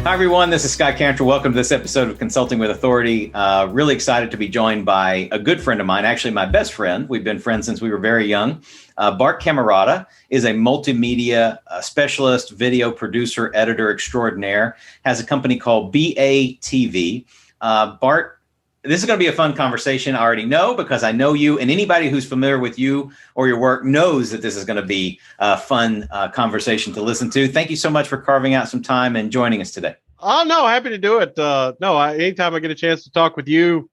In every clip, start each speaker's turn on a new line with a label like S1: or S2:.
S1: Hi, everyone. This is Scott Cantor. Welcome to this episode of Consulting with Authority. Really excited to be joined by a good friend of mine, actually my best friend. We've been friends since we were very young. Bart Camarata is a multimedia specialist, video producer, editor extraordinaire, has a company called BA.TV. Bart, this is going to be a fun conversation. I already know because I know you, and anybody who's familiar with you or your work knows that this is going to be a fun conversation to listen to. Thank you so much for carving out some time and joining us today.
S2: Oh, no, happy to do it. Anytime I get a chance to talk with you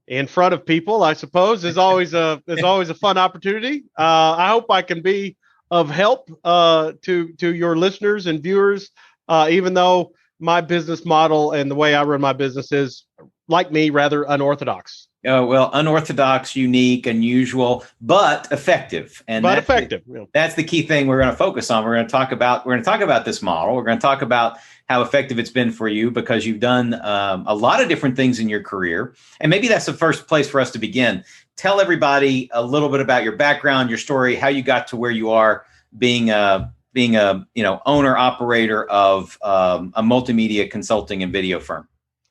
S2: in front of people, I suppose is always a fun opportunity. I hope I can be of help to your listeners and viewers, even though my business model and the way I run my business is, like me, rather unorthodox.
S1: Well, unorthodox, unique, unusual, but effective.
S2: Effective.
S1: That's the key thing we're going to focus on. We're going to talk about this model. We're going to talk about how effective it's been for you because you've done a lot of different things in your career. And maybe that's the first place for us to begin. Tell everybody a little bit about your background, your story, how you got to where you are being a owner operator of a multimedia consulting and video firm.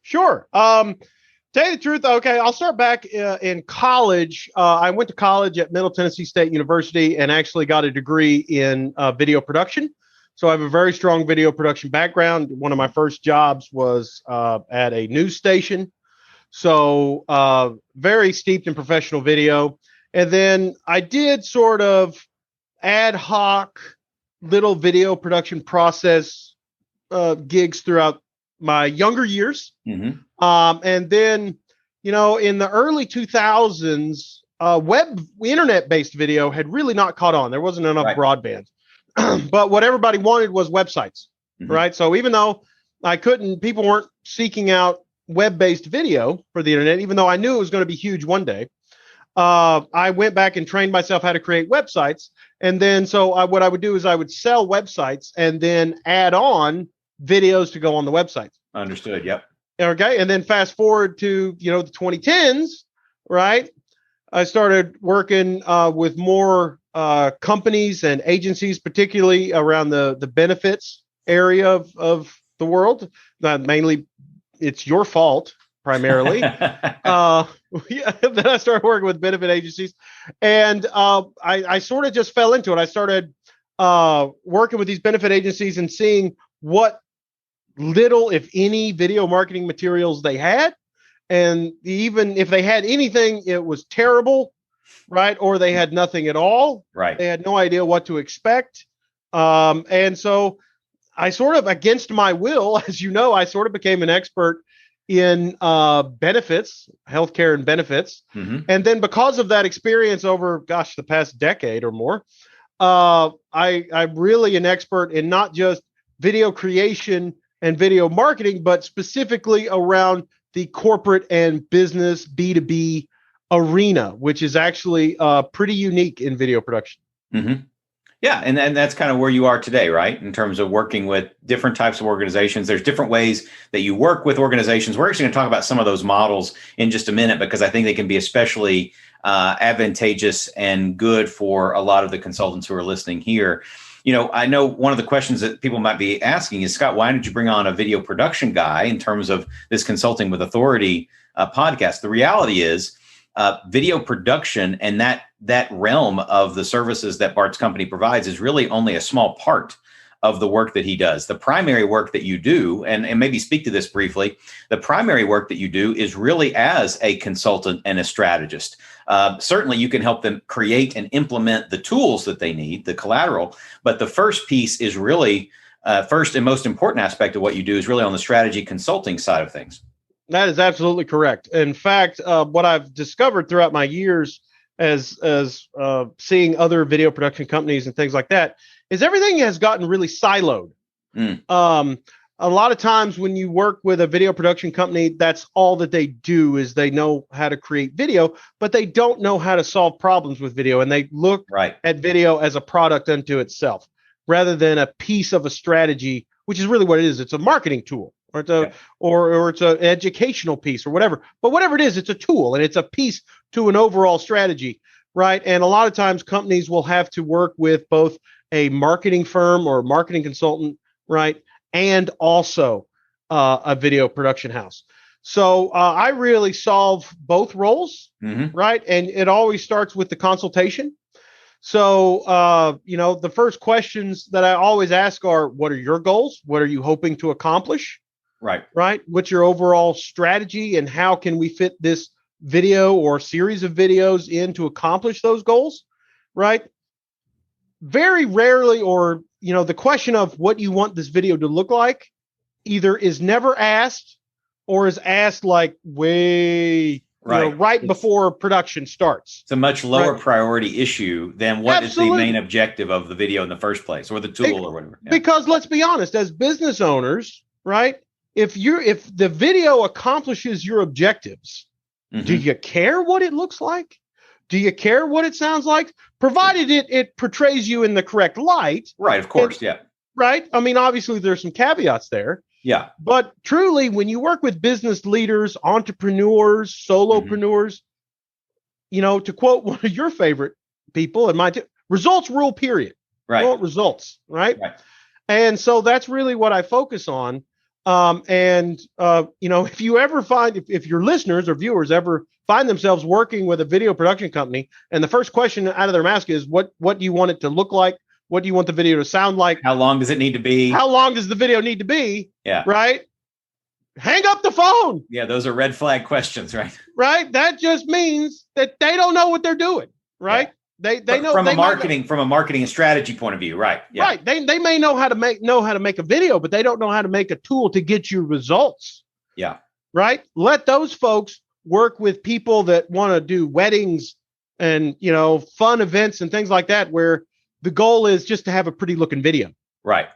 S2: Sure. Tell you the truth, okay, I'll start back in college. I went to college at Middle Tennessee State University and actually got a degree in video production. So I have a very strong video production background. One of my first jobs was at a news station. So very steeped in professional video. And then I did sort of ad hoc little video production process gigs throughout my younger years.
S1: Mm-hmm.
S2: And then, in the early 2000s, internet-based video had really not caught on. There wasn't enough broadband. But what everybody wanted was websites, right? So even though people weren't seeking out web-based video for the internet, even though I knew it was going to be huge one day, I went back and trained myself how to create websites. And then what I would do is I would sell websites and then add on videos to go on the website.
S1: Understood. Yep.
S2: Okay. And then fast forward to, the 2010s, right? I started working with more companies and agencies, particularly around the benefits area of the world. Mainly, it's your fault, primarily. Then I started working with benefit agencies. And I sort of just fell into it. I started working with these benefit agencies and seeing what little, if any, video marketing materials they had. And even if they had anything, it was terrible, right? Or they had nothing at all.
S1: Right.
S2: They had no idea what to expect. And so I sort of, against my will, as you know, I sort of became an expert in benefits, healthcare and benefits. Mm-hmm. And then because of that experience over, the past decade or more, I'm really an expert in not just video creation and video marketing, but specifically around the corporate and business B2B arena, which is actually pretty unique in video production.
S1: Mm-hmm. Yeah, and that's kind of where you are today, right? In terms of working with different types of organizations. There's different ways that you work with organizations. We're actually going to talk about some of those models in just a minute because I think they can be especially advantageous and good for a lot of the consultants who are listening here. I know one of the questions that people might be asking is, Scott, why did you bring on a video production guy in terms of this Consulting with Authority podcast? The reality is video production and that realm of the services that Bart's company provides is really only a small part of the work that he does. The primary work that you do, and maybe speak to this briefly, the primary work that you do is really as a consultant and a strategist. Certainly you can help them create and implement the tools that they need, the collateral, but the first piece is really, first and most important aspect of what you do is really on the strategy consulting side of things.
S2: That is absolutely correct. In fact, what I've discovered throughout my years as seeing other video production companies and things like that is everything has gotten really siloed. A lot of times when you work with a video production company, that's all that they do is they know how to create video, but they don't know how to solve problems with video. And they look at video as a product unto itself rather than a piece of a strategy, which is really what it is. It's a marketing tool. Or it's an educational piece or whatever. But whatever it is, it's a tool and it's a piece to an overall strategy, right? And a lot of times companies will have to work with both a marketing firm or marketing consultant, right? And also a video production house. So I really solve both roles, right? And it always starts with the consultation. So, the first questions that I always ask are, what are your goals? What are you hoping to accomplish?
S1: Right.
S2: Right. What's your overall strategy, and how can we fit this video or series of videos in to accomplish those goals? Right. Very rarely, or, the question of what you want this video to look like either is never asked or is asked like way right before production starts.
S1: It's a much lower priority issue than what
S2: Absolutely.
S1: is the main objective of the video in the first place, or the tool or whatever. Yeah.
S2: Because let's be honest, as business owners, right? If the video accomplishes your objectives, do you care what it looks like? Do you care what it sounds like? Provided it portrays you in the correct light.
S1: Right, of course, yeah.
S2: Right? I mean, obviously there's some caveats there.
S1: Yeah.
S2: But truly, when you work with business leaders, entrepreneurs, solopreneurs, to quote one of your favorite people and mine, results rule, period.
S1: Right.
S2: You want results, right? And so that's really what I focus on. If you ever find, if your listeners or viewers ever find themselves working with a video production company, and the first question out of their mouth is, what do you want it to look like? What do you want the video to sound like?
S1: How long does it need to be?
S2: How long does the video need to be?
S1: Yeah.
S2: Right. Hang up the phone.
S1: Yeah. Those are red flag questions, right?
S2: Right. That just means that they don't know what they're doing. Right. Yeah. They know
S1: from a marketing and strategy point of view. Right. Yeah.
S2: Right. They may know how to make a video, but they don't know how to make a tool to get you results.
S1: Yeah.
S2: Right. Let those folks work with people that want to do weddings and, fun events and things like that, where the goal is just to have a pretty looking video. Right.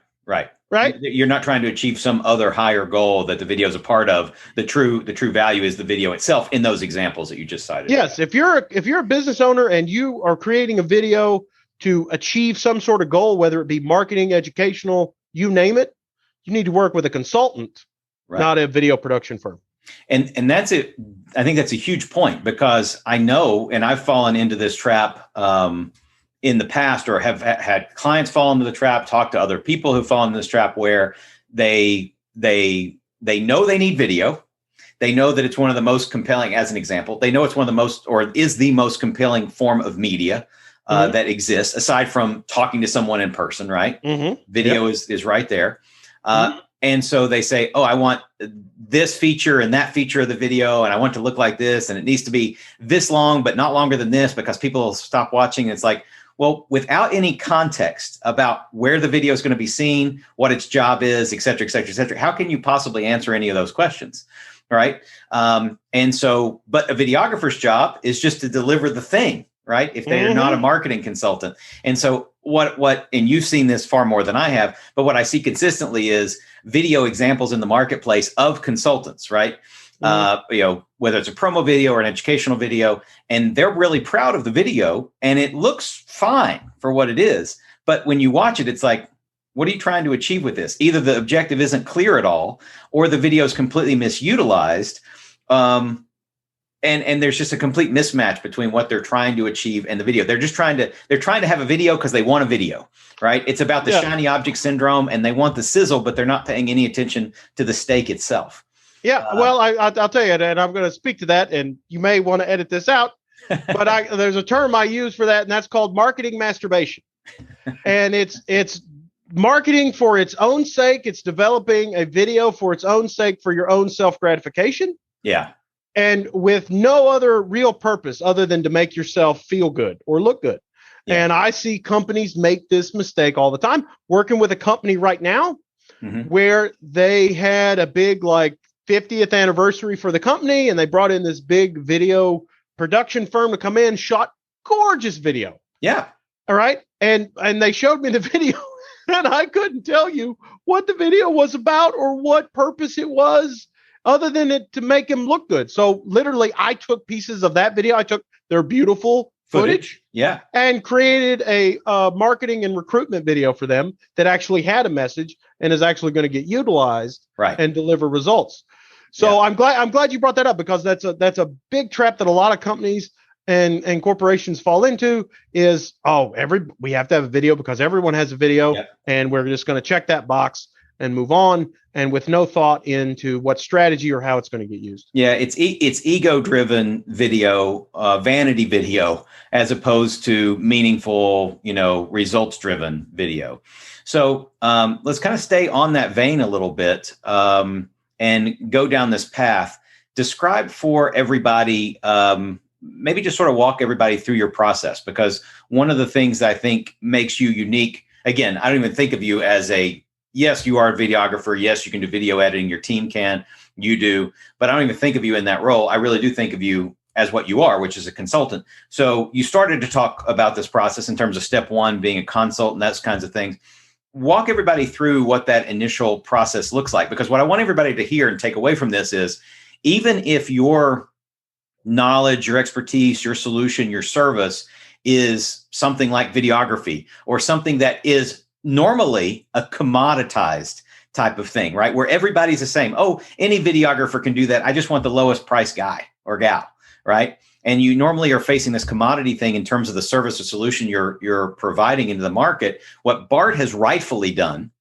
S1: You're not trying to achieve some other higher goal that the video is a part of. The true value is the video itself in those examples that you just cited.
S2: Yes. If you're a business owner and you are creating a video to achieve some sort of goal, whether it be marketing, educational, you name it, you need to work with a consultant, not a video production firm.
S1: And that's it. I think that's a huge point, because I know, and I've fallen into this trap in the past, or have had clients fall into the trap, talk to other people who fall into this trap, where they know they need video. They know that it's one of the most compelling, as an example, they know it's one of the most, or is the most compelling form of media that exists, aside from talking to someone in person, right? Video is right there. And so they say, oh, I want this feature and that feature of the video, and I want it to look like this, and it needs to be this long, but not longer than this, because people will stop watching. It's like, well, without any context about where the video is going to be seen, what its job is, et cetera, et cetera, et cetera, how can you possibly answer any of those questions? Right. And so, but a videographer's job is just to deliver the thing, right? If they're not a marketing consultant. And so and you've seen this far more than I have, but what I see consistently is video examples in the marketplace of consultants, right? Whether it's a promo video or an educational video, and they're really proud of the video and it looks fine for what it is. But when you watch it, it's like, what are you trying to achieve with this? Either the objective isn't clear at all, or the video is completely misutilized. And there's just a complete mismatch between what they're trying to achieve and the video. They're trying to have a video because they want a video, right? It's about the shiny object syndrome, and they want the sizzle, but they're not paying any attention to the steak itself. Yeah.
S2: Well, I'll tell you, and I'm going to speak to that, and you may want to edit this out, but there's a term I use for that, and that's called marketing masturbation. And it's marketing for its own sake. It's developing a video for its own sake, for your own self-gratification.
S1: Yeah.
S2: And with no other real purpose other than to make yourself feel good or look good. Yeah. And I see companies make this mistake all the time. Working with a company right now where they had a big 50th anniversary for the company, and they brought in this big video production firm to come in, shot gorgeous video.
S1: Yeah.
S2: All right. And they showed me the video, and I couldn't tell you what the video was about or what purpose it was, other than it to make him look good. So literally, I took pieces of that video. I took their beautiful footage, and created a marketing and recruitment video for them that actually had a message and is actually going to get utilized and deliver results. So I'm glad you brought that up, because that's a big trap that a lot of companies and corporations fall into is, we have to have a video because everyone has a video, and we're just going to check that box. and move on, and with no thought into what strategy or how it's going to get used.
S1: Yeah, it's ego-driven video, vanity video, as opposed to meaningful, results-driven video. So let's kind of stay on that vein a little bit and go down this path. Describe for everybody, maybe just sort of walk everybody through your process, because one of the things that I think makes you unique, again, I don't even think of you as yes, you are a videographer. Yes, you can do video editing. Your team can, you do, but I don't even think of you in that role. I really do think of you as what you are, which is a consultant. So you started to talk about this process in terms of step one, being a consultant, those kinds of things. Walk everybody through what that initial process looks like, because what I want everybody to hear and take away from this is, even if your knowledge, your expertise, your solution, your service is something like videography, or something that is normally a commoditized type of thing, right? Where everybody's the same. Oh, any videographer can do that. I just want the lowest price guy or gal, right? And you normally are facing this commodity thing in terms of the service or solution you're providing into the market. What Bart has rightfully done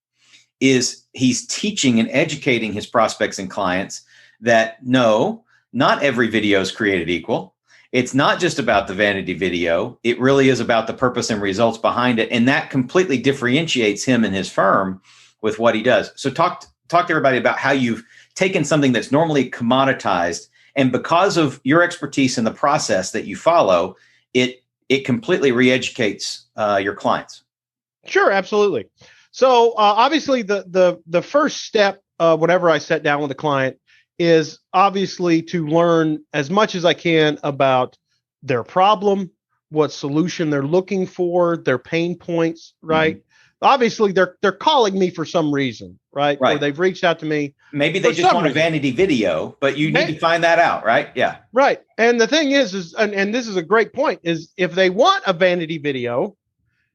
S1: is he's teaching and educating his prospects and clients that no, not every video is created equal. It's not just about the vanity video. It really is about the purpose and results behind it. And that completely differentiates him and his firm with what he does. So talk to everybody about how you've taken something that's normally commoditized, and because of your expertise in the process that you follow, it completely re-educates your clients.
S2: Sure, absolutely. So obviously the first step whenever I sit down with a client is obviously to learn as much as I can about their problem, what solution they're looking for, their pain points, right? Mm-hmm. Obviously, they're calling me for some reason, right? Or they've reached out to me.
S1: Maybe they just want a vanity video, but you need to find that out, right? Yeah.
S2: Right. And the thing is and this is a great point, is if they want a vanity video,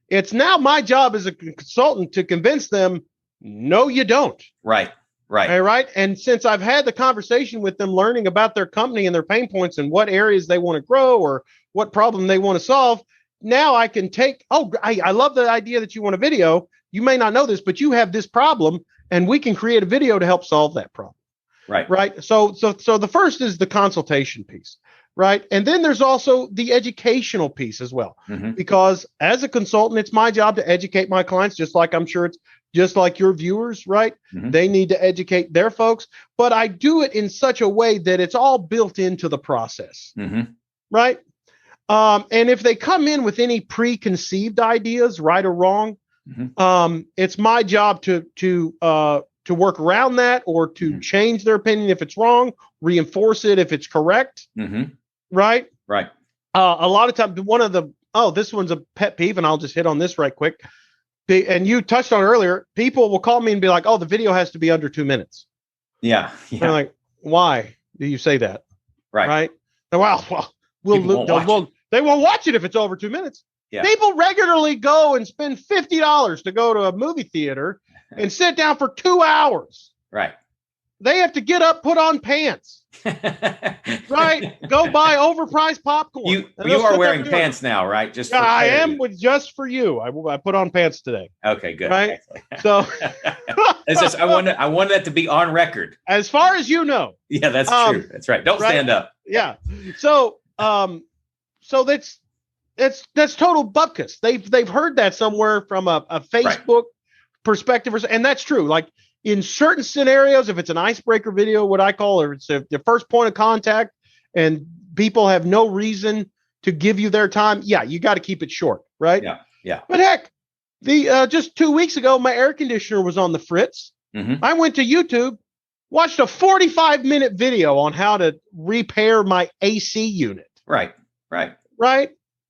S2: it's now my job as a consultant to convince them, no, you don't.
S1: Right. Right.
S2: All right. And since I've had the conversation with them, learning about their company and their pain points and what areas they want to grow or what problem they want to solve, now I can take, I love the idea that you want a video. You may not know this, but you have this problem, and we can create a video to help solve that problem.
S1: Right.
S2: Right. So the first is the consultation piece. Right. And then there's also the educational piece as well, because as a consultant, it's my job to educate my clients, just like I'm sure it's just like your viewers, right? Mm-hmm. They need to educate their folks, but I do it in such a way that it's all built into the process, right? And if they come in with any preconceived ideas, right or wrong, it's my job to work around that, or to change their opinion if it's wrong, reinforce it if it's correct, right?
S1: Right.
S2: A lot of times, this one's a pet peeve, and I'll just hit on this right quick. And you touched on earlier, people will call me and be like, oh, the video has to be under 2 minutes.
S1: Yeah.
S2: I'm like, why do you say that?
S1: Right.
S2: And, they won't watch it if it's over 2 minutes. Yeah. People regularly go and spend $50 to go to a movie theater and sit down for 2 hours.
S1: Right.
S2: They have to get up, put on pants. Right, go buy overpriced popcorn.
S1: You are wearing pants now, right? Just
S2: I am just for you. I put on pants today.
S1: Okay, good.
S2: Right, so
S1: it's just I want that to be on record.
S2: As far as you know.
S1: Yeah, that's true. That's right. Don't stand up.
S2: Yeah. So that's total bupkis. They've heard that somewhere from a Facebook perspective, and that's true. Like, in certain scenarios, if it's an icebreaker video, what I call, or it's the first point of contact, and people have no reason to give you their time, you got to keep it short, right?
S1: Yeah.
S2: But heck, just 2 weeks ago, my air conditioner was on the fritz. I went to YouTube, watched a 45-minute video on how to repair my AC unit.
S1: Right.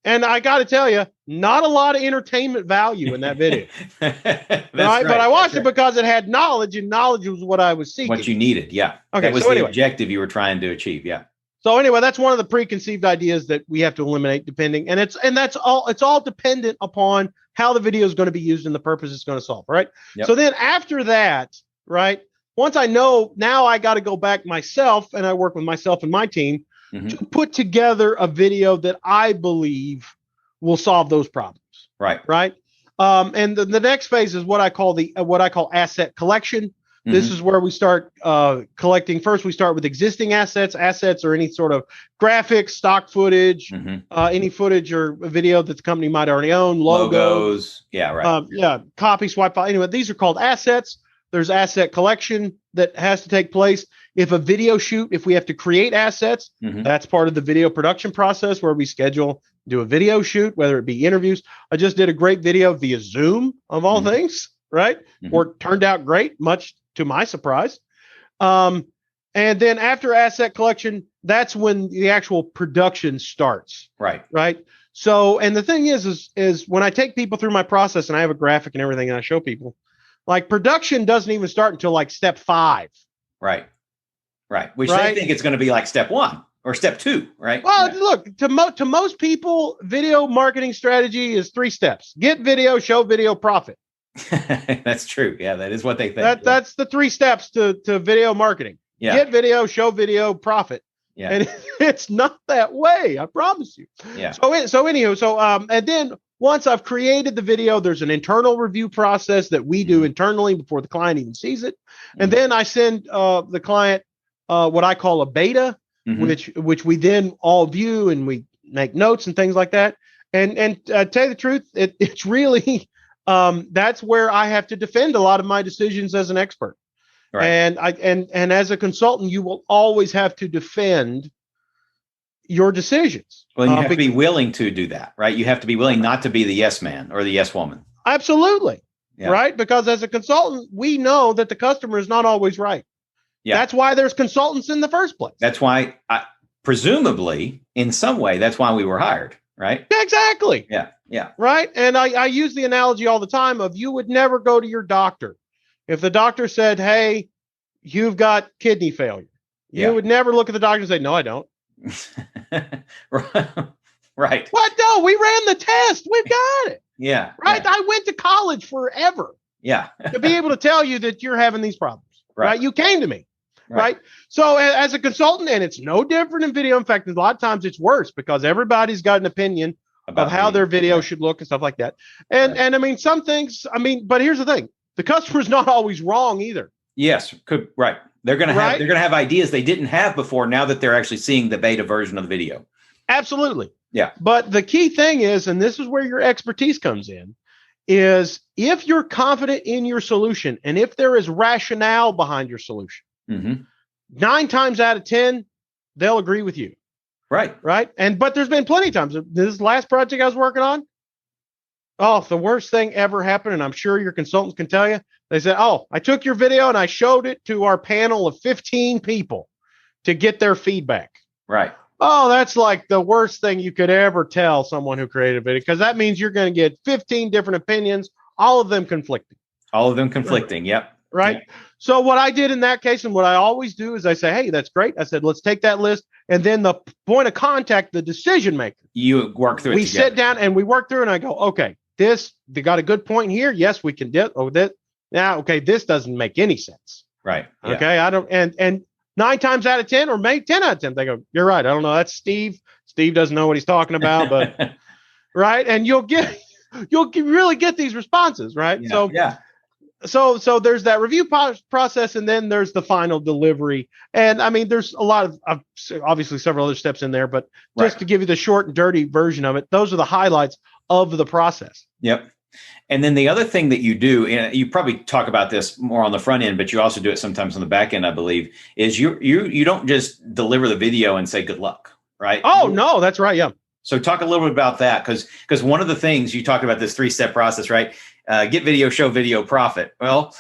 S2: And I got to tell you, not a lot of entertainment value in that video. Right? But I watched it because it had knowledge, and knowledge was what I was seeking.
S1: What you needed, yeah.
S2: Okay,
S1: that was the objective you were trying to achieve, yeah.
S2: So anyway, that's one of the preconceived ideas that we have to eliminate, it's all dependent upon how the video is going to be used and the purpose it's going to solve, right? Yep. So then after that, right, once I know, now I got to go back myself, and I work with myself and my team to put together a video that I believe will solve those problems.
S1: Right.
S2: Right. And the next phase is what I call asset collection. This is where we start collecting. First, we start with existing assets. Assets are any sort of graphics, stock footage, any footage or video that the company might already own, logos.
S1: Yeah, right.
S2: Copy, swipe file. Anyway, these are called assets. There's asset collection that has to take place. If a video shoot, if we have to create assets, that's part of the video production process where we do a video shoot, whether it be interviews. I just did a great video via Zoom, of all things, right? Or it turned out great, much to my surprise. And then after asset collection, that's when the actual production starts. Right. So, and the thing is when I take people through my process and I have a graphic and everything and I show people, like, production doesn't even start until like step 5.
S1: Right. Which they think it's going to be like step 1 or step 2, right?
S2: Well, look, to most people, video marketing strategy is 3 steps: get video, show video, profit.
S1: That's true. Yeah, that is what they think.
S2: That's the 3 steps to video marketing.
S1: Yeah.
S2: Get video, show video, profit.
S1: Yeah.
S2: And it's not that way, I promise you.
S1: Yeah.
S2: So and then once I've created the video, there's an internal review process that we do internally before the client even sees it. And then I send the client what I call a beta, which we then all view and we make notes and things like that. And tell you the truth, it's really that's where I have to defend a lot of my decisions as an expert. Right. And as a consultant, you will always have to defend your decisions.
S1: Well, you have to be willing to do that, right? You have to be willing not to be the yes man or the yes woman.
S2: Absolutely. Yeah. Right. Because as a consultant, we know that the customer is not always right. Yeah. That's why there's consultants in the first place.
S1: That's why, presumably, in some way, that's why we were hired, right?
S2: Exactly.
S1: Yeah.
S2: Right. And I use the analogy all the time of you would never go to your doctor if the doctor said, "Hey, you've got kidney failure." You would never look at the doctor and say, "No, I don't."
S1: Right.
S2: What? No, we ran the test. We've got it.
S1: Yeah.
S2: Right. Yeah. I went to college forever.
S1: Yeah.
S2: To be able to tell you that you're having these problems. Right. You came to me. Right. So as a consultant, and it's no different in video. In fact, a lot of times it's worse because everybody's got an opinion of how their video should look and stuff like that. And I mean, some things, but here's the thing. The customer's not always wrong either.
S1: Yes. Right. They're going to have ideas they didn't have before now that they're actually seeing the beta version of the video.
S2: Absolutely.
S1: Yeah.
S2: But the key thing is, and this is where your expertise comes in, is if you're confident in your solution and if there is rationale behind your solution, 9 times out of 10, they'll agree with you.
S1: Right.
S2: But there's been plenty of times. This last project I was working on, the worst thing ever happened, and I'm sure your consultants can tell you. They said, I took your video and I showed it to our panel of 15 people to get their feedback.
S1: Right.
S2: Oh, that's like the worst thing you could ever tell someone who created a video, because that means you're going to get 15 different opinions, all of them conflicting.
S1: Yep.
S2: Right. Yep. So what I did in that case, and what I always do, is I say, hey, that's great. I said, let's take that list. And then the point of contact, the decision maker.
S1: You work through it.
S2: We sit down and we work through it, and I go, okay, they got a good point here. Yes, we can do that. Now, okay, this doesn't make any sense.
S1: Right.
S2: Yeah. Okay. I don't, and 9 times out of 10, or maybe 10 out of 10, they go, you're right. I don't know. That's Steve. Steve doesn't know what he's talking about, but right. And you'll really get these responses. Right.
S1: Yeah.
S2: So there's that review process, and then there's the final delivery. And I mean, there's a lot of obviously several other steps in there, but just to give you the short and dirty version of it, those are the highlights of the process.
S1: Yep. And then the other thing that you do, and you probably talk about this more on the front end, but you also do it sometimes on the back end, I believe, is you don't just deliver the video and say good luck, right?
S2: Oh, no, that's right. Yeah.
S1: So talk a little bit about that, because one of the things you talk about, this 3-step process, right? Get video, show video, profit. Well,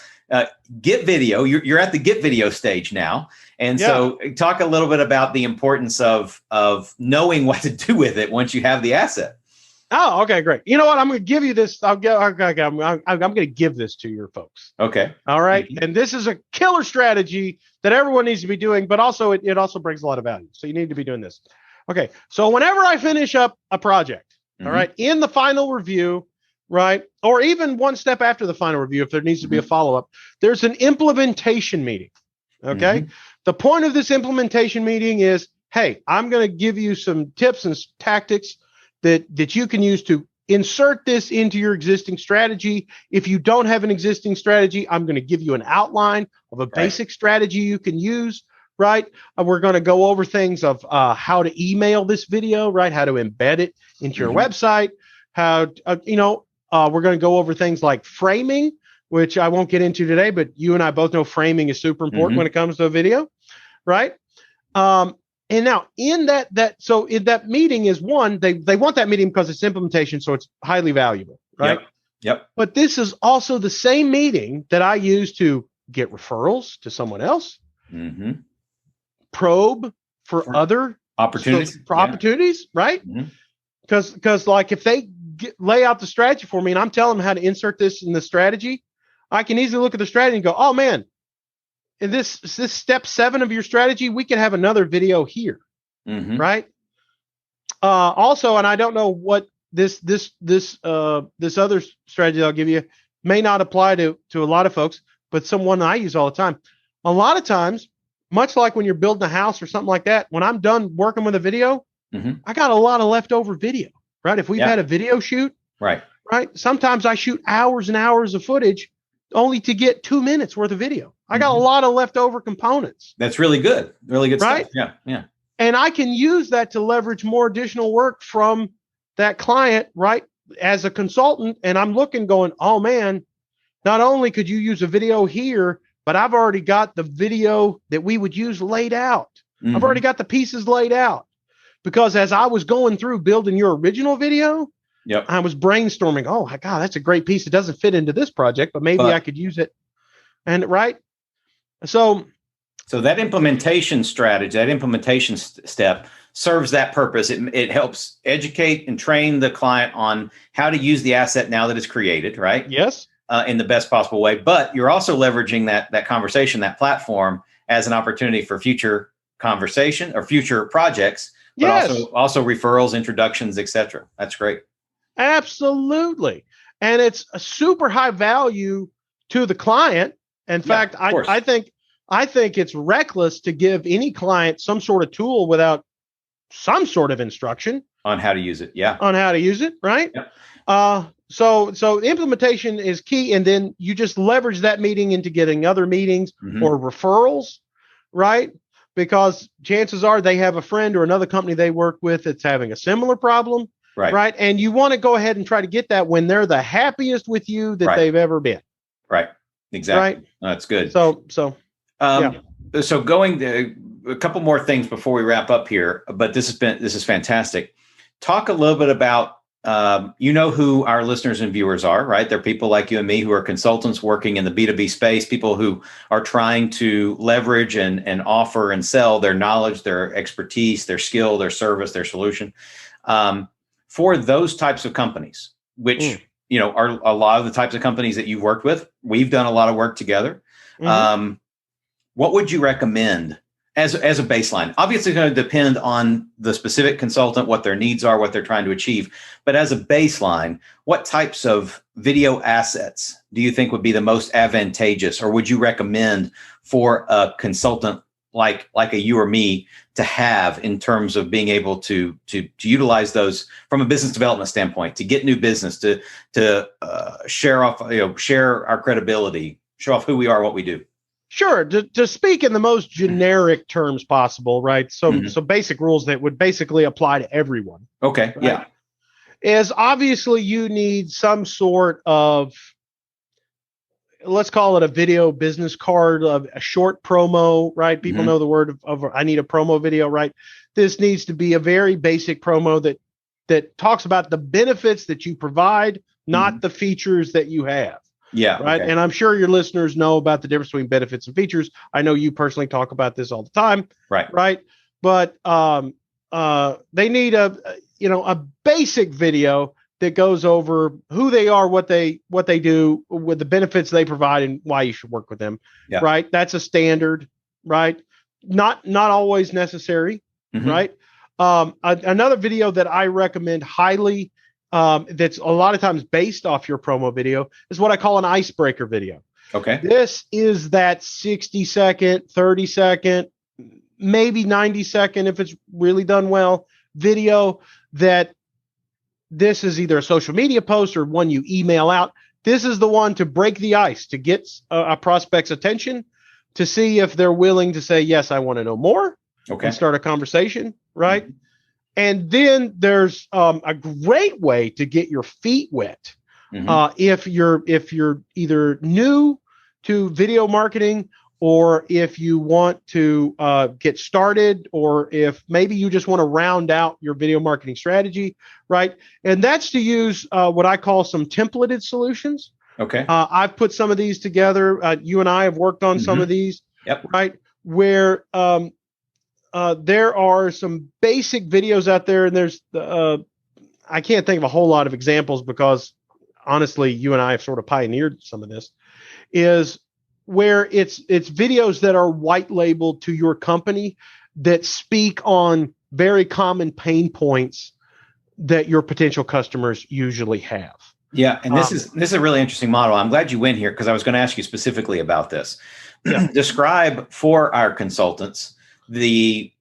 S1: get video, you're at the get video stage now. And so talk a little bit about the importance of knowing what to do with it once you have the asset.
S2: Oh, okay, great. You know what? I'm going to give you this. I'm going to give this to your folks.
S1: Okay.
S2: All right. And this is a killer strategy that everyone needs to be doing, but also it also brings a lot of value. So you need to be doing this. Okay. So whenever I finish up a project, all right, in the final review, right, or even one step after the final review, if there needs to be a follow-up, there's an implementation meeting. Okay. The point of this implementation meeting is, hey, I'm going to give you some tips and tactics that you can use to insert this into your existing strategy. If you don't have an existing strategy, I'm going to give you an outline of a basic strategy you can use, right? We're going to go over things of how to email this video, right? How to embed it into your website. How, we're going to go over things like framing, which I won't get into today, but you and I both know framing is super important when it comes to a video, right? And now in that meeting is one, they want that meeting because it's implementation, so it's highly valuable, right?
S1: Yep.
S2: But this is also the same meeting that I use to get referrals to someone else, probe for other
S1: opportunities,
S2: opportunities, right? Because like if they lay out the strategy for me and I'm telling them how to insert this in the strategy, I can easily look at the strategy and go, oh man, in this step 7 of your strategy, we can have another video here, right? Also, and I don't know what this other strategy I'll give you may not apply to a lot of folks, but someone I use all the time. A lot of times, much like when you're building a house or something like that, when I'm done working with a video, I got a lot of leftover video, right? If we've had a video shoot, right? Sometimes I shoot hours and hours of footage only to get 2 minutes worth of video. I got a lot of leftover components.
S1: That's really good. Really good
S2: stuff.
S1: Yeah.
S2: And I can use that to leverage more additional work from that client, right? As a consultant. And I'm looking going, oh man, not only could you use a video here, but I've already got the video that we would use laid out. I've already got the pieces laid out. Because as I was going through building your original video, I was brainstorming, oh my God, that's a great piece. It doesn't fit into this project, but maybe I could use it. And right. So that implementation strategy, that implementation step serves that purpose. It helps educate and train the client on how to use the asset now that it's created, right? Yes.
S1: In the best possible way. But you're also leveraging that conversation, that platform as an opportunity for future conversation or future projects, but also referrals, introductions, etc. That's great.
S2: Absolutely. And it's a super high value to the client. In fact, I think it's reckless to give any client some sort of tool without some sort of instruction
S1: on how to use it.
S2: On how to use it, right? So implementation is key, and then you just leverage that meeting into getting other meetings or referrals, right? Because chances are they have a friend or another company they work with that's having a similar problem. Right. And you want to go ahead and try to get that when they're the happiest with you that they've ever been. Right.
S1: Exactly. Right. That's good.
S2: So
S1: going to a couple more things before we wrap up here, but this is fantastic. Talk a little bit about, who our listeners and viewers are, right? They're people like you and me who are consultants working in the B2B space, people who are trying to leverage and offer and sell their knowledge, their expertise, their skill, their service, their solution. For those types of companies, which are a lot of the types of companies that you've worked with, we've done a lot of work together. What would you recommend as a baseline? Obviously, it's going to depend on the specific consultant, what their needs are, what they're trying to achieve. But as a baseline, what types of video assets do you think would be the most advantageous, or would you recommend for a consultant like a you or me to have in terms of being able to utilize those from a business development standpoint, to get new business, to share our credibility, show off who we are, what we do?
S2: Sure. To speak in the most generic terms possible, right? So basic rules that would basically apply to everyone.
S1: Okay. Right? Yeah.
S2: Is obviously you need some sort of, let's call it a video business card, of a short promo, right? People know the word of I need a promo video, right? This needs to be a very basic promo that talks about the benefits that you provide, not the features that you have.
S1: Yeah.
S2: Right. Okay. And I'm sure your listeners know about the difference between benefits and features. I know you personally talk about this all the time.
S1: Right.
S2: Right. But they need a basic video that goes over who they are, what they do, with the benefits they provide, and why you should work with them. Yeah. Right. That's a standard. Right. Not always necessary. Right. Another video that I recommend highly, that's a lot of times based off your promo video, is what I call an icebreaker video.
S1: Okay.
S2: This is that 60-second, 30-second, maybe 90-second, if it's really done well, video that this is either a social media post or one you email out. This is the one to break the ice, to get a prospect's attention, to see if they're willing to say, yes, I want to know more, and start a conversation, right? Mm-hmm. And then there's a great way to get your feet wet. Mm-hmm. If you're either new to video marketing, or if you want to get started, or if maybe you just want to round out your video marketing strategy, right? And that's to use what I call some templated solutions.
S1: Okay.
S2: I've put some of these together. You and I have worked on some of these, right? Where there are some basic videos out there, and there's I can't think of a whole lot of examples because honestly, you and I have sort of pioneered some of this, is where it's videos that are white labeled to your company that speak on very common pain points that your potential customers usually have.
S1: Yeah, and this is a really interesting model. I'm glad you went here because I was going to ask you specifically about this. Yeah. Describe for our consultants the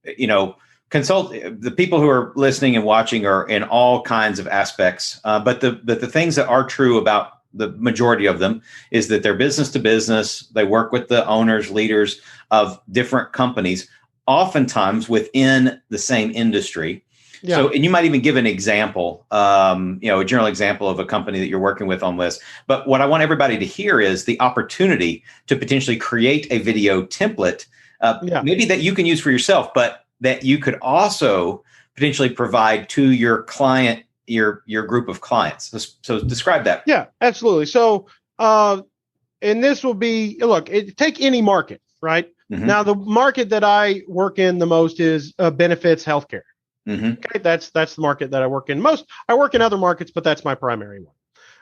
S1: people who are listening and watching are in all kinds of aspects, but the things that are true about the majority of them is that they're business to business. They work with the owners, leaders of different companies, oftentimes within the same industry. Yeah. So, and you might even give an example, a general example of a company that you're working with on this. But what I want everybody to hear is the opportunity to potentially create a video template, maybe that you can use for yourself, but that you could also potentially provide to your client, your group of clients. So describe that.
S2: Yeah, absolutely. So, and this will be, look, take any market, right? Mm-hmm. Now, the market that I work in the most is benefits healthcare. Mm-hmm. Okay, that's the market that I work in most. I work in other markets, but that's my primary one.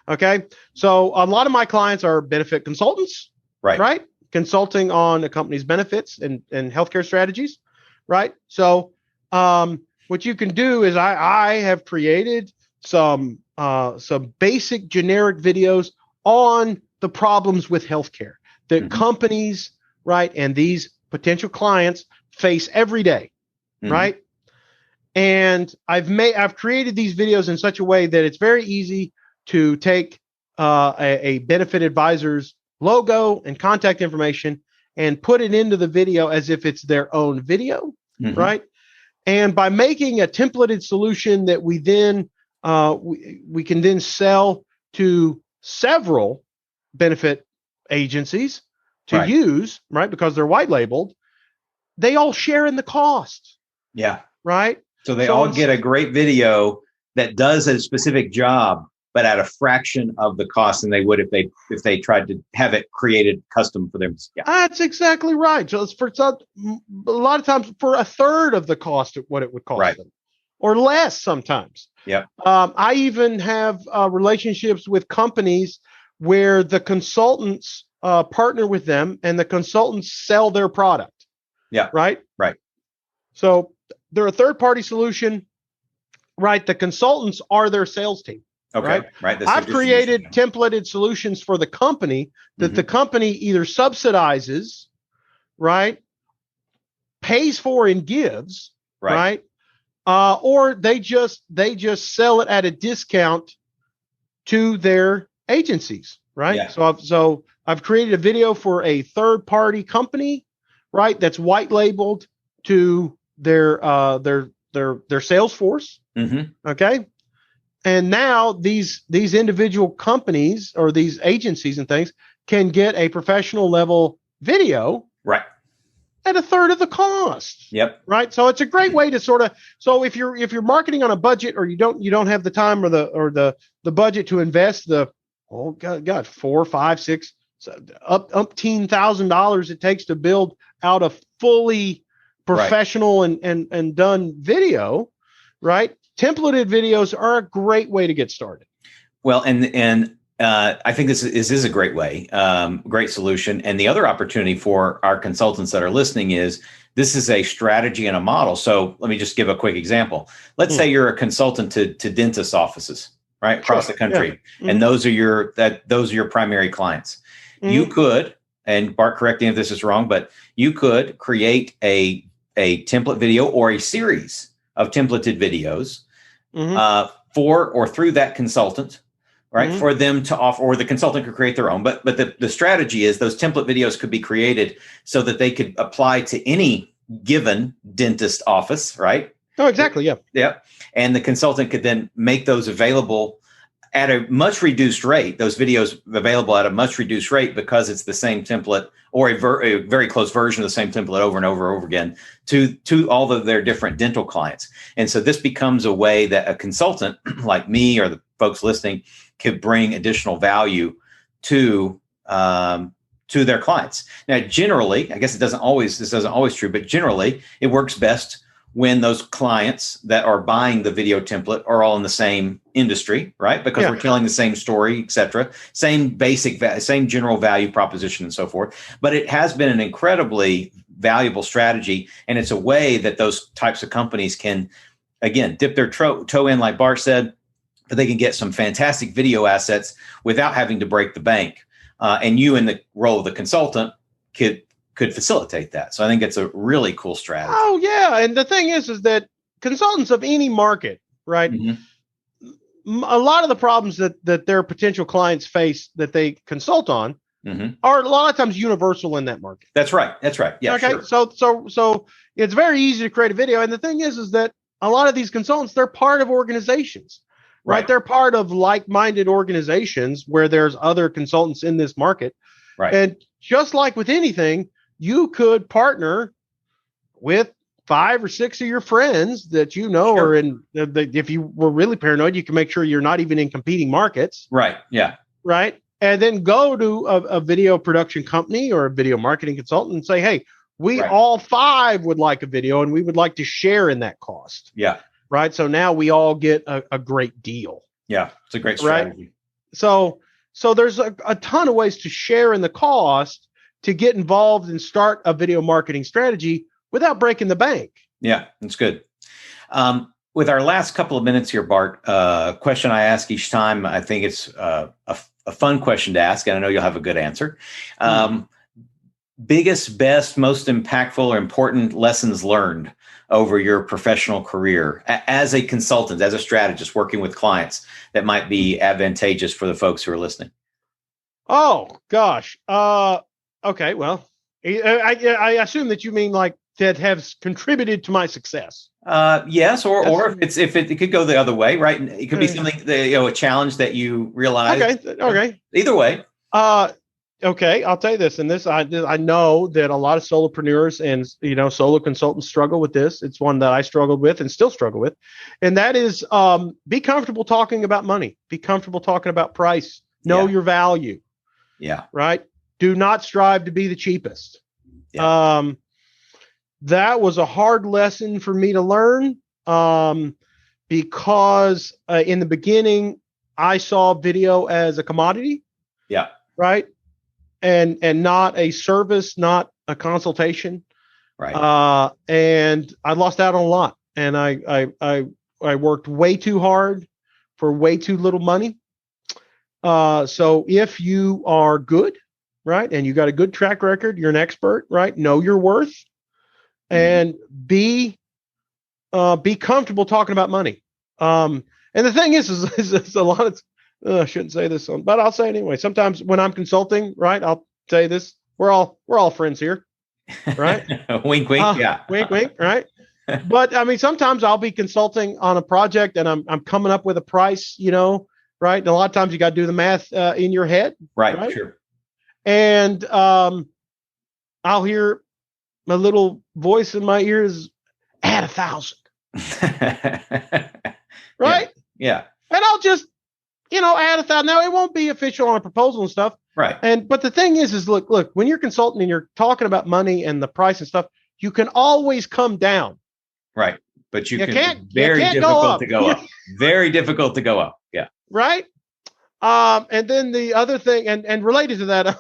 S2: Okay, so a lot of my clients are benefit consultants, right? Consulting on a company's benefits and healthcare strategies, right? So, what you can do is I have created some basic generic videos on the problems with healthcare that companies, right, and these potential clients face every day, right? And I've created these videos in such a way that it's very easy to take a benefit advisor's logo and contact information and put it into the video as if it's their own video, right? And by making a templated solution that we then we can then sell to several benefit agencies to use, right? Because they're white labeled, they all share in the cost.
S1: Yeah.
S2: Right.
S1: So they all get a great video that does a specific job, but at a fraction of the cost than they would if they tried to have it created custom for them.
S2: Yeah. That's exactly right. So it's a lot of times for a third of the cost of what it would cost them, or less sometimes.
S1: Yeah.
S2: I even have relationships with companies where the consultants partner with them and the consultants sell their product.
S1: Yeah.
S2: Right. So they're a third-party solution, right? The consultants are their sales team.
S1: Okay.
S2: Right. I've created templated solutions for the company that the company either subsidizes, right, pays for and gives, right, or they just sell it at a discount to their agencies, right? Yeah. So I've created a video for a third-party company, right, that's white labeled to their sales force. Okay. And now these individual companies or these agencies and things can get a professional level video at a third of the cost.
S1: Yep.
S2: Right. So it's a great way to so if you're marketing on a budget, or you don't have the time or the budget to invest the $4, $5, $6 $10,000 it takes to build out a fully professional and done video, right? Templated videos are a great way to get started.
S1: Well, and I think this is a great way, great solution. And the other opportunity for our consultants that are listening is this is a strategy and a model. So let me just give a quick example. Let's say you're a consultant to dentist offices, right, across the country, and those are your primary clients. You could, and Bart, correct me if this is wrong, but you could create a template video or a series of templated videos for or through that consultant, right?
S2: Mhm.
S1: For them to offer, or the consultant could create their own. But the strategy is those template videos could be created so that they could apply to any given dentist office, right?
S2: Oh, exactly. Yeah.
S1: Yep. And the consultant could then make those available at a much reduced rate, those videos available at a much reduced rate because it's the same template or a very close version of the same template over and over again to all of their different dental clients. And so this becomes a way that a consultant like me or the folks listening could bring additional value to their clients. Now, generally, I guess this doesn't always true, but generally it works best when those clients that are buying the video template are all in the same industry, right? Because we're telling the same story, et cetera, same same general value proposition and so forth. But it has been an incredibly valuable strategy. And it's a way that those types of companies can, again, dip their toe in, like Bart said, but they can get some fantastic video assets without having to break the bank. And you, in the role of the consultant, could facilitate that. So I think it's a really cool strategy.
S2: Oh yeah. And the thing is that consultants of any market, right? Mm-hmm. A lot of the problems that their potential clients face that they consult on are a lot of times universal in that market.
S1: That's right. Yeah.
S2: Okay.
S1: Sure.
S2: So it's very easy to create a video. And the thing is that a lot of these consultants, they're part of organizations, right? They're part of like-minded organizations where there's other consultants in this market.
S1: Right.
S2: And just like with anything, you could partner with 5 or 6 of your friends that you know are in. If you were really paranoid, you can make sure you're not even in competing markets.
S1: Right. Yeah.
S2: Right. And then go to a video production company or a video marketing consultant and say, hey, we all 5 would like a video and we would like to share in that cost.
S1: Yeah.
S2: Right. So now we all get a great deal.
S1: Yeah. It's a great strategy.
S2: Right? So there's a ton of ways to share in the cost to get involved and start a video marketing strategy without breaking the bank.
S1: Yeah, that's good. With our last couple of minutes here, Bart, question I ask each time, I think it's a fun question to ask, and I know you'll have a good answer. Biggest, best, most impactful or important lessons learned over your professional career as a consultant, as a strategist working with clients that might be advantageous for the folks who are listening?
S2: Oh, gosh. Okay, well, I assume that you mean like that has contributed to my success.
S1: Yes, or if it could go the other way, right? It could be something a challenge that you realize.
S2: Okay.
S1: Either way.
S2: Okay, I'll tell you this, and this I know that a lot of solopreneurs and solo consultants struggle with this. It's one that I struggled with and still struggle with, and that is be comfortable talking about money. Be comfortable talking about price. Know your value.
S1: Yeah.
S2: Right. Do not strive to be the cheapest. Yeah. That was a hard lesson for me to learn because in the beginning, I saw video as a commodity.
S1: Yeah.
S2: Right. And not a service, not a consultation.
S1: Right.
S2: And I lost out on a lot. And I worked way too hard for way too little money. So if you are good, right, and you got a good track record, you're an expert, right? Know your worth, and be comfortable talking about money. And the thing is a lot of I shouldn't say this but I'll say it anyway. Sometimes when I'm consulting, right, I'll say this: we're all friends here, right?
S1: Wink, wink, yeah.
S2: Wink, wink, right? But I mean, sometimes I'll be consulting on a project and I'm coming up with a price, right? And a lot of times you got to do the math in your head.
S1: Right. Sure.
S2: And I'll hear a little voice in my ears, add 1,000. Right?
S1: Yeah.
S2: And I'll just, add 1,000. Now it won't be official on a proposal and stuff.
S1: Right.
S2: But the thing is look, when you're consulting and you're talking about money and the price and stuff, you can always come down.
S1: Right. But you can't
S2: very difficult
S1: to go up. Very difficult to go up. Yeah.
S2: Right. And then the other thing, and related to that,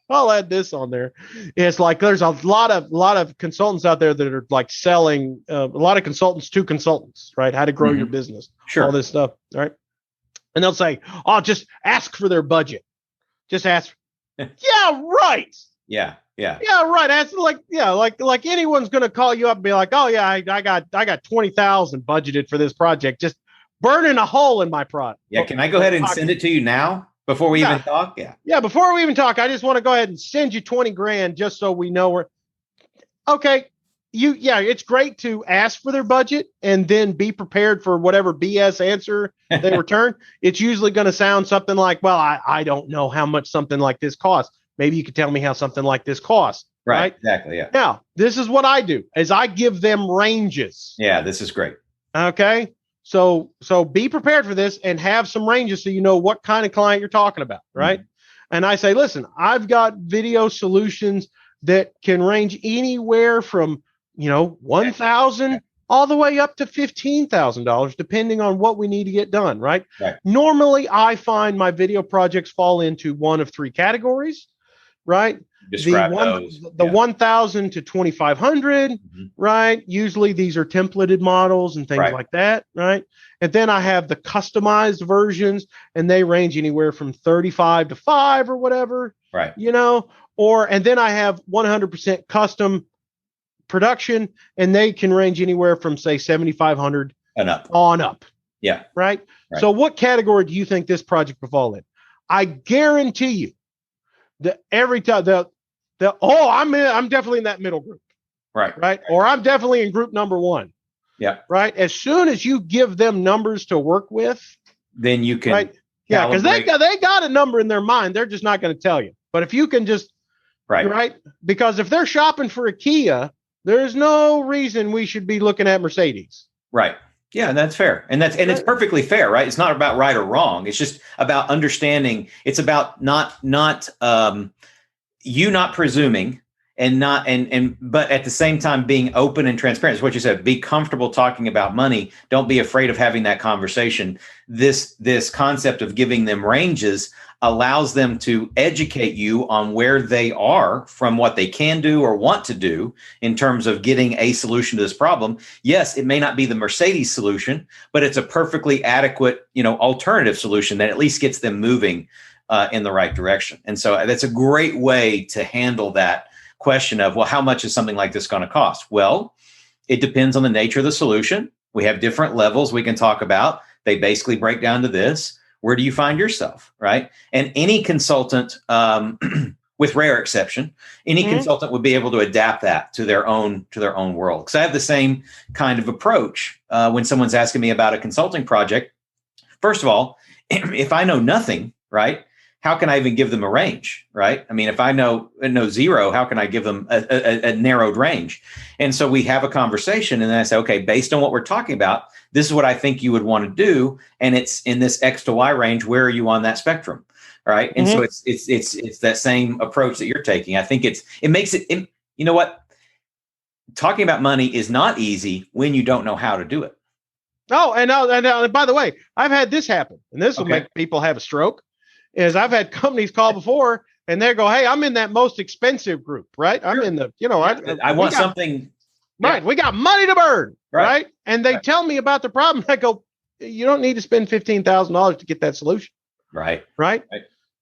S2: I'll add this on there. It's like there's a lot of consultants out there that are like selling a lot of consultants to consultants, right? How to grow your business, all this stuff, right? And they'll say, "Oh, just ask for their budget. Just ask." Yeah, right.
S1: Yeah,
S2: right. That's like anyone's gonna call you up and be like, "Oh yeah, I got 20,000 budgeted for this project. Just burning a hole in my product.
S1: Yeah. Can I go ahead and send it to you now before we even talk? Yeah.
S2: Yeah. Before we even talk, I just want to go ahead and send you 20 grand just so we know where. Okay. It's great to ask for their budget and then be prepared for whatever BS answer they return. It's usually going to sound something like, well, I don't know how much something like this costs. Maybe you could tell me how something like this costs. Right.
S1: Exactly. Yeah.
S2: Now, this is what I do is I give them ranges.
S1: Yeah. This is great.
S2: Okay. So be prepared for this and have some ranges so you know what kind of client you're talking about. Right. Mm-hmm. And I say, listen, I've got video solutions that can range anywhere from, 1,000 all the way up to $15,000, depending on what we need to get done. Right. Normally, I find my video projects fall into one of three categories. Right.
S1: Describe
S2: the 1,000 to 2,500. Mm-hmm. Right. Usually these are templated models and things like that. Right. And then I have the customized versions, and they range anywhere from 35 to 5 or whatever.
S1: Right.
S2: And then I have 100% custom production, and they can range anywhere from, say, 7,500
S1: and up
S2: on up.
S1: Yeah.
S2: Right. So what category do you think this project will fall in? I guarantee you that every time I'm definitely in that middle group. Right. Or I'm definitely in group number 1.
S1: Yeah.
S2: Right. As soon as you give them numbers to work with,
S1: then you can.
S2: Right. Yeah. Because they got a number in their mind. They're just not going to tell you. But if you can just. Right. Because if they're shopping for a Kia, there's no reason we should be looking at Mercedes.
S1: Right. Yeah, that's fair. And it's perfectly fair, right? It's not about right or wrong. It's just about understanding. It's about not you not presuming but at the same time being open and transparent. It's what you said. Be comfortable talking about money. Don't be afraid of having that conversation. This concept of giving them ranges allows them to educate you on where they are from what they can do or want to do in terms of getting a solution to this problem. Yes, it may not be the Mercedes solution, but it's a perfectly adequate, alternative solution that at least gets them moving in the right direction. And so that's a great way to handle that question of, well, how much is something like this going to cost? Well, it depends on the nature of the solution. We have different levels we can talk about. They basically break down to this. Where do you find yourself, right? And any consultant, with rare exception, any consultant would be able to adapt that to their own world. Because I have the same kind of approach when someone's asking me about a consulting project. First of all, if I know nothing, right, how can I even give them a range, right? I mean, if I know zero, how can I give them a narrowed range? And so we have a conversation, and then I say, okay, based on what we're talking about, this is what I think you would want to do, and it's in this X to Y range. Where are you on that spectrum, right? And so it's that same approach that you're taking. I think it makes it. You know what? Talking about money is not easy when you don't know how to do it.
S2: Oh, and by the way, I've had this happen, and this will make people have a stroke. Is I've had companies call before, and they go, "Hey, I'm in that most expensive group, right? I'm in the,
S1: I want something."
S2: Right. We got money to burn. Right. And they tell me about the problem. I go, you don't need to spend $15,000 to get that solution.
S1: Right.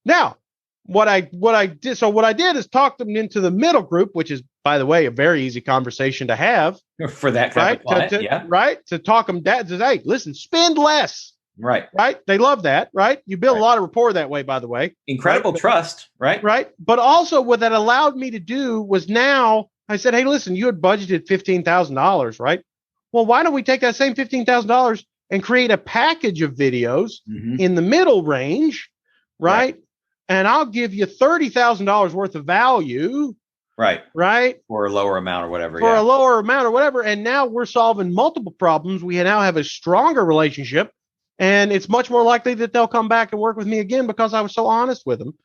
S2: Now, what I did is talk them into the middle group, which is, by the way, a very easy conversation to have
S1: for that kind of client.
S2: Right. To talk them down. To say, hey, listen, spend less.
S1: Right.
S2: They love that. Right. You build a lot of rapport that way, by the way.
S1: Incredible trust. Right.
S2: But also what that allowed me to do was now I said, hey, listen, you had budgeted $15,000, right? Well, why don't we take that same $15,000 and create a package of videos in the middle range, right? And I'll give you $30,000 worth of value. Right.
S1: For a lower amount or whatever.
S2: A lower amount or whatever. And now we're solving multiple problems. We now have a stronger relationship, and it's much more likely that they'll come back and work with me again because I was so honest with them.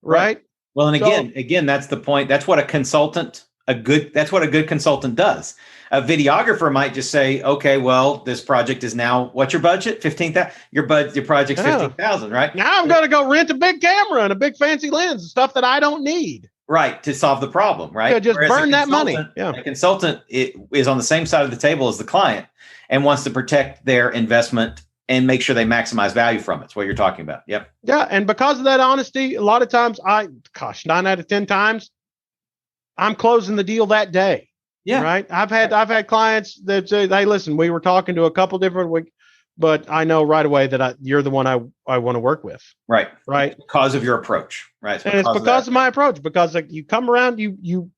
S2: Right.
S1: Well, and again, that's the point. That's what a consultant that's what a good consultant does. A videographer might just say, okay, well, this project is now, what's your budget? 15,000. Your project's 15,000, right?
S2: Now I'm going to go rent a big camera and a big fancy lens, stuff that I don't need.
S1: Right. To solve the problem. Right.
S2: Yeah, just burn that money. Yeah.
S1: A consultant is on the same side of the table as the client and wants to protect their investment and make sure they maximize value from it. That's what you're talking about. Yep.
S2: Yeah. And because of that honesty, a lot of times 9 out of 10 times, I'm closing the deal that day.
S1: Yeah.
S2: Right. I've had clients that say, hey, listen, we were talking to a couple different, but I know right away that you're the one I want to work with.
S1: Right.
S2: Right.
S1: It's because of your approach. Right.
S2: And it's because of my approach, because like you come around, you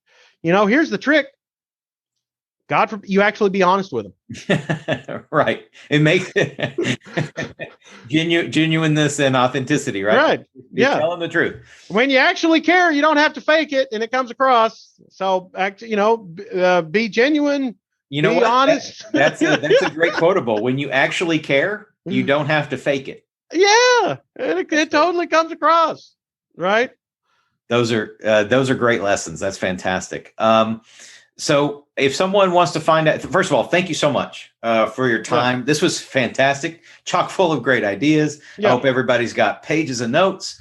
S2: know, here's the trick. God forbid you actually be honest with them.
S1: Right. It makes genuineness and authenticity, right?
S2: Right.
S1: You're telling the truth.
S2: When you actually care, you don't have to fake it, and it comes across. So, be genuine.
S1: You know
S2: be
S1: what?
S2: honest.
S1: That's a great quotable. When you actually care, you don't have to fake it.
S2: Yeah, it totally comes across. Right.
S1: Those are great lessons. That's fantastic. So if someone wants to find out, first of all, thank you so much for your time. Yeah. This was fantastic, chock full of great ideas. Yeah. I hope everybody's got pages of notes.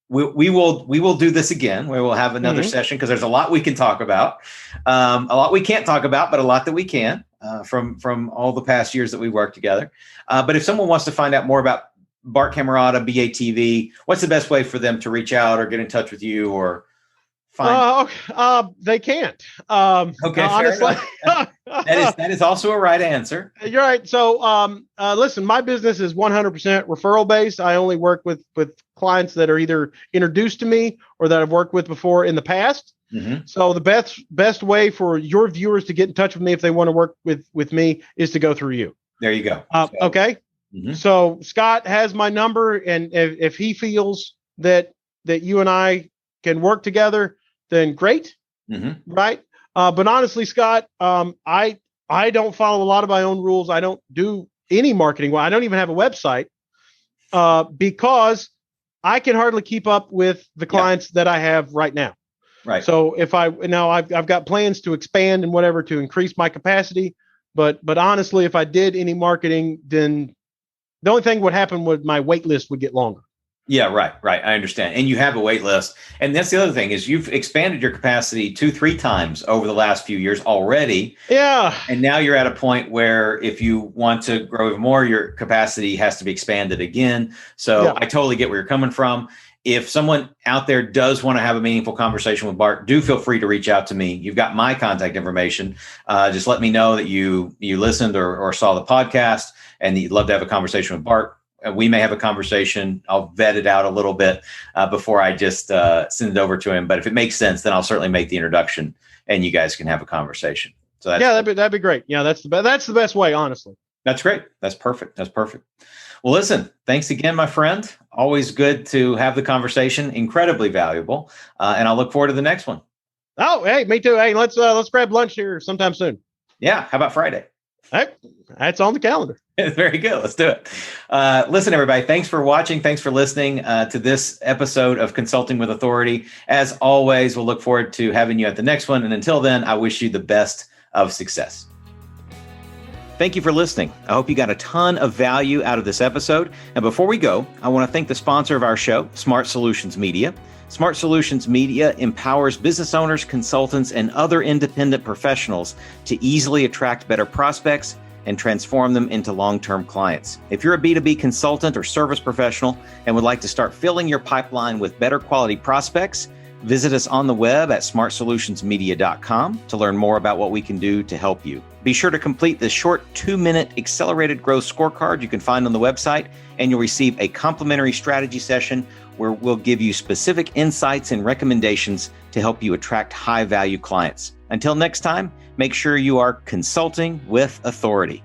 S1: We will do this again. We will have another session because there's a lot we can talk about, a lot we can't talk about, but a lot that we can from all the past years that we worked together. But if someone wants to find out more about Bart Camarata, BATV, what's the best way for them to reach out or get in touch with you or find?
S2: They can't.
S1: Okay, honestly, that is also a right answer.
S2: You're right. So, listen, my business is 100% referral based. I only work with clients that are either introduced to me or that I've worked with before in the past. Mm-hmm. So the best way for your viewers to get in touch with me if they want to work with me is to go through you.
S1: There you go.
S2: Okay. Mm-hmm. So Scott has my number, and if he feels that you and I can work together, then great. Mm-hmm. Right. But honestly, Scott, I don't follow a lot of my own rules. I don't do any marketing. Well, I don't even have a website because I can hardly keep up with the clients that I have right now. Right. So I've got plans to expand and whatever to increase my capacity. But honestly, if I did any marketing, then the only thing would happen would my wait list would get longer.
S1: Yeah, right. I understand. And you have a wait list. And that's the other thing is you've expanded your capacity 2-3 times over the last few years already.
S2: Yeah.
S1: And now you're at a point where if you want to grow even more, your capacity has to be expanded again. So I totally get where you're coming from. If someone out there does want to have a meaningful conversation with Bart, do feel free to reach out to me. You've got my contact information. Just let me know that you listened or saw the podcast and you'd love to have a conversation with Bart. We may have a conversation. I'll vet it out a little bit before I just send it over to him. But if it makes sense, then I'll certainly make the introduction and you guys can have a conversation. So
S2: that'd be great. Yeah, that's the best way, honestly.
S1: That's great. That's perfect. Well, listen, thanks again, my friend. Always good to have the conversation. Incredibly valuable. And I'll look forward to the next one.
S2: Oh, hey, me too. Hey, let's grab lunch here sometime soon.
S1: Yeah. How about Friday?
S2: Hey, that's on the calendar.
S1: Very good. Let's do it. Listen, everybody, thanks for watching. Thanks for listening to this episode of Consulting with Authority. As always, we'll look forward to having you at the next one. And until then, I wish you the best of success. Thank you for listening. I hope you got a ton of value out of this episode. And before we go, I want to thank the sponsor of our show, Smart Solutions Media. Smart Solutions Media empowers business owners, consultants, and other independent professionals to easily attract better prospects and transform them into long-term clients. If you're a B2B consultant or service professional and would like to start filling your pipeline with better quality prospects, visit us on the web at smartsolutionsmedia.com to learn more about what we can do to help you. Be sure to complete the short 2-minute accelerated growth scorecard you can find on the website, and you'll receive a complimentary strategy session where we'll give you specific insights and recommendations to help you attract high-value clients. Until next time, make sure you are consulting with authority.